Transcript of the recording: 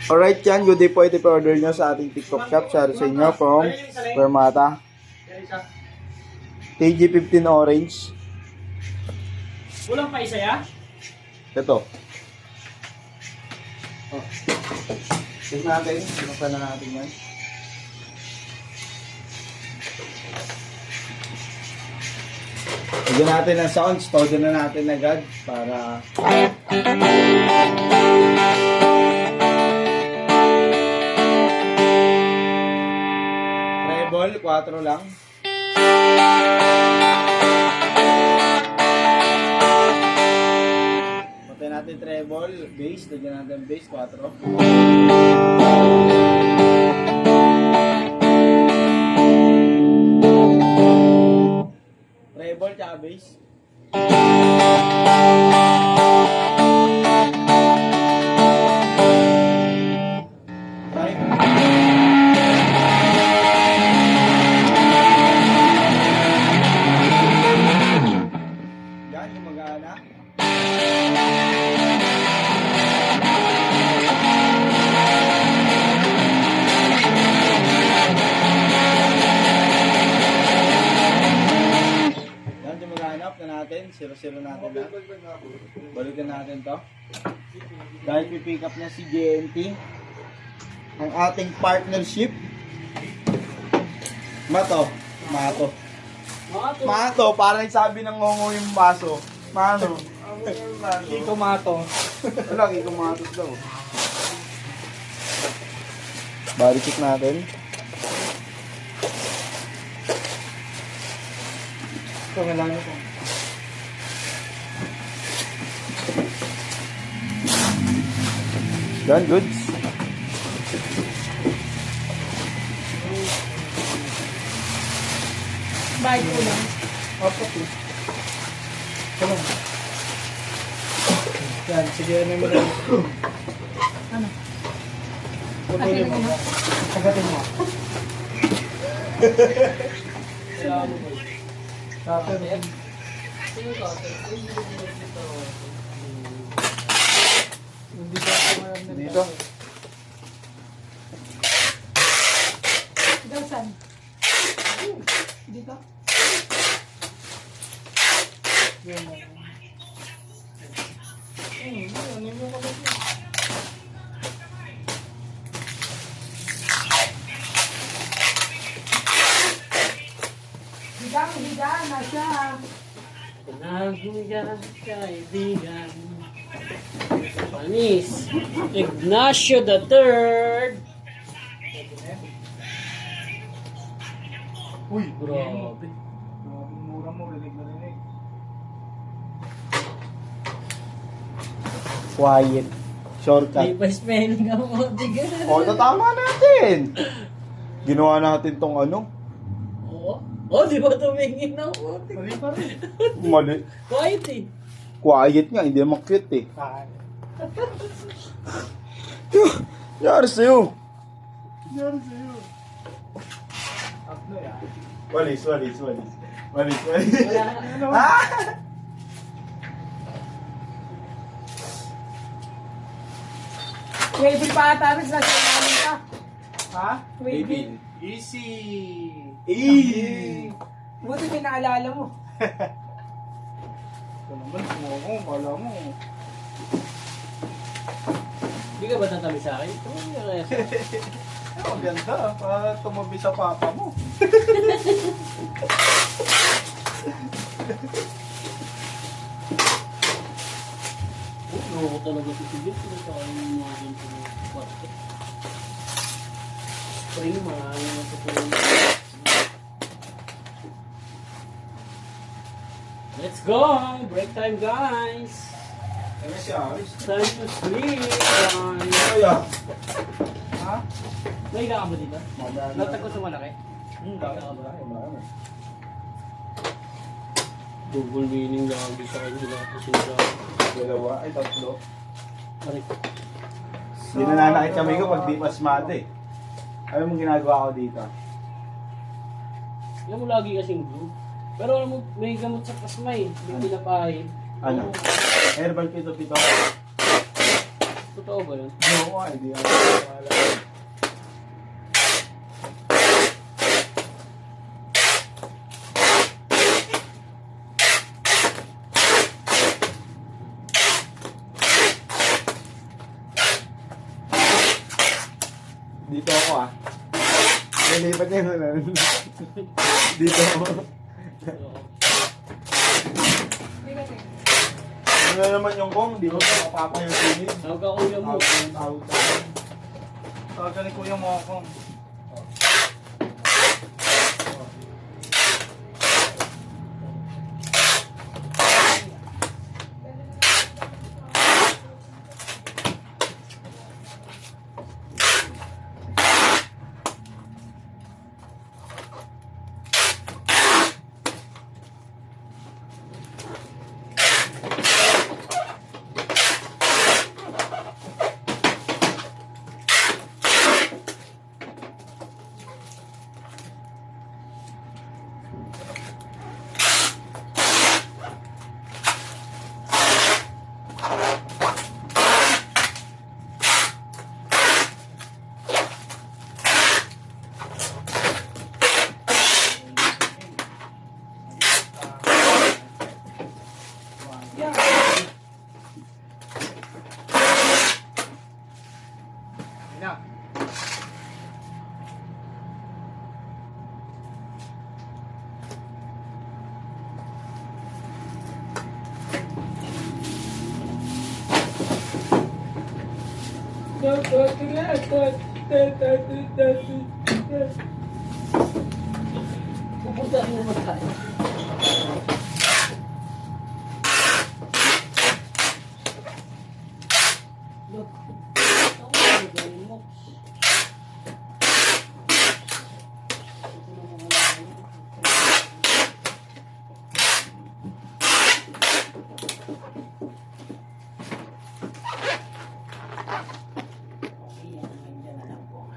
Alright yan, good day po. Ito po order nyo sa ating TikTok shop. Share sa inyo from Permata. TG15 orange. Kulang pa isa ya? Ito. Oh. Tignan natin. Sinuksan na natin yan. Lagyan natin ng sounds. Todo na natin agad para... Treble, 4 lang. Patay natin treble, bass. Lagyan natin bass, 4. Treble tsaka bass. Yan, gumagana. Natin, 0-0 natin na. Balikan natin to. Dahil pipick up na si JNT ang ating partnership. Mato. Mato, parang sabi ng ngongo yung baso. Mano. Kiko Mato. Wala, Kiko Mato daw. Body check natin. Ito nga lang ito. Yan, goods. Bye ko lang. Opo. Come on. Yan, sige na mo lang. Ano? Putulin mo. Sagatin mo. Tapos. Dito. Dito saan? Dito? Higang na siya. Nagbigan, kaibigan. Panis. Ignacio the Third. Uy, Grabe. mura mo, rinig na rinig. Quiet. Di Shortcut. pa spelling ang modigan. O, tama natin. Ginawa natin tong ano. Oo. Oh, di ba tumingin ng modigan? Mali pa rin. Mali. Quiet eh. Quiet nga, hindi naman cute eh. Yari sa'yo. Yari sa'yo. Walis. Walis. Wala. Wavy pa ata rin sa sinamin ka. Ha? Wavy. Easy. Easy. Buti pinaalala mo. Ito naman, sumoko. Kala mo. Hindi ka ba tatabi sa akin? Ito yung reso. Ang ganda. Para tumabi sa papa mo. Loko talaga si Sigit. Ito sa akin yung mga din sa kwarto. Spring, marami na sa spring. Let's go! Break time, guys! Ano siya, Aris? Time to sleep, guys! Kaya. Ha? May ka ba dito? Madami. Latag ko sa malaki? Dami ka ba? Marami. Double meaning lagi sa akin sila kasi sila. Dalawa, ay tatlo. Aray. Hindi na nanakit kami ko pag di pasmate. Alam mo ginagawa ko dito? Yan mo lagi kasing blue. Pero alam mo, may gamot sa pasma eh. May pinapahin. Ano? Herbal pito-pito. Totoo ba yun? Oo, hindi ako wala. Dito ako ah. Nalipat niya yun. Dito ako. Ano na naman yung kong? Di ko pa mapapa yung sinid. Tawag ka kuya mo. Tawag. Tawagan ni kuya mo ako. Pupunta mo naman tayo. Look. Ako ang gawin mo. Okay, yan. Nandiyan na lang po.